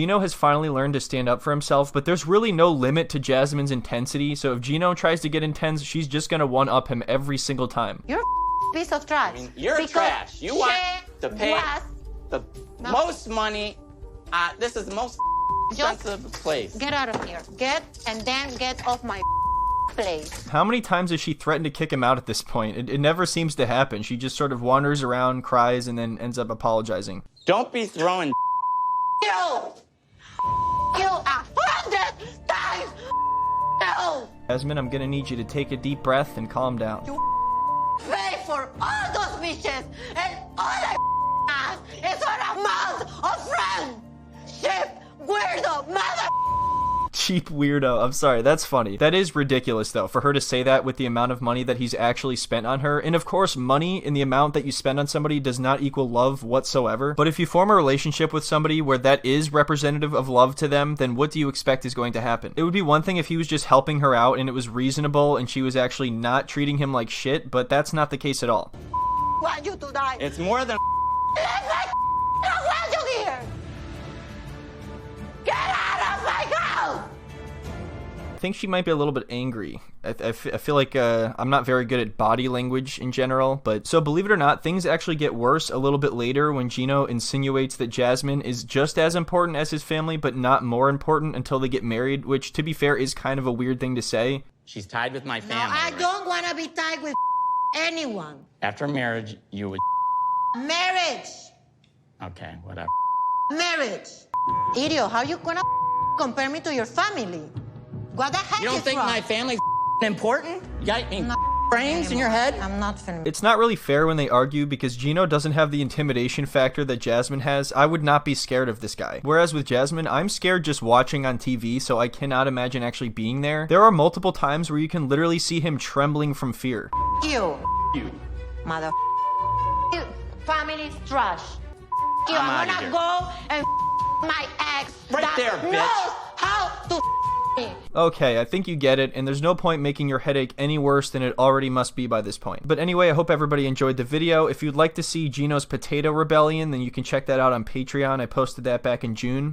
Gino has finally learned to stand up for himself, but there's really no limit to Jasmine's intensity, so if Gino tries to get intense, she's just gonna one-up him every single time. You're a piece of trash. I mean, you're trash. You want to pay the most money. This is the most expensive place. Get out of here. Get off my place. How many times has she threatened to kick him out at this point? It never seems to happen. She just sort of wanders around, cries, and then ends up apologizing. Don't be throwing You 100 times. No. Jasmine, I'm gonna need you to take a deep breath and calm down. You pay for all those bitches, and all I ask is for a month of friendship, weirdo mother. Cheap weirdo. I'm sorry, that's funny. That is ridiculous, though, for her to say that with the amount of money that he's actually spent on her. And of course, money in the amount that you spend on somebody does not equal love whatsoever. But if you form a relationship with somebody where that is representative of love to them, then what do you expect is going to happen? It would be one thing if he was just helping her out and it was reasonable and she was actually not treating him like shit, but that's not the case at all. Want you to die. It's more than Let my want you here. Get out of my house. I think she might be a little bit angry. I feel like I'm not very good at body language in general, but so believe it or not, things actually get worse a little bit later when Gino insinuates that Jasmine is just as important as his family, but not more important until they get married, which, to be fair, is kind of a weird thing to say. she's tied with my No, family. I don't want to be tied with anyone. After marriage, you would. Marriage. Okay, whatever. Marriage. Idiot, how you gonna compare me to your family? What the heck You don't is think wrong? my family's important? You got any Not brains in your head? I'm not finna. It's not really fair when they argue because Gino doesn't have the intimidation factor that Jasmine has. I would not be scared of this guy. Whereas with Jasmine, I'm scared just watching on TV, so I cannot imagine actually being there. There are multiple times where you can literally see him trembling from fear. You, You. mother. You, family's trash. You, I'm I'm outta gonna here. go and my ex Right that there, bitch. knows how to me. Okay, I think you get it, and there's no point making your headache any worse than it already must be by this point. But anyway, I hope everybody enjoyed the video. If you'd like to see Gino's Potato Rebellion, then you can check that out on Patreon. I posted that back in June.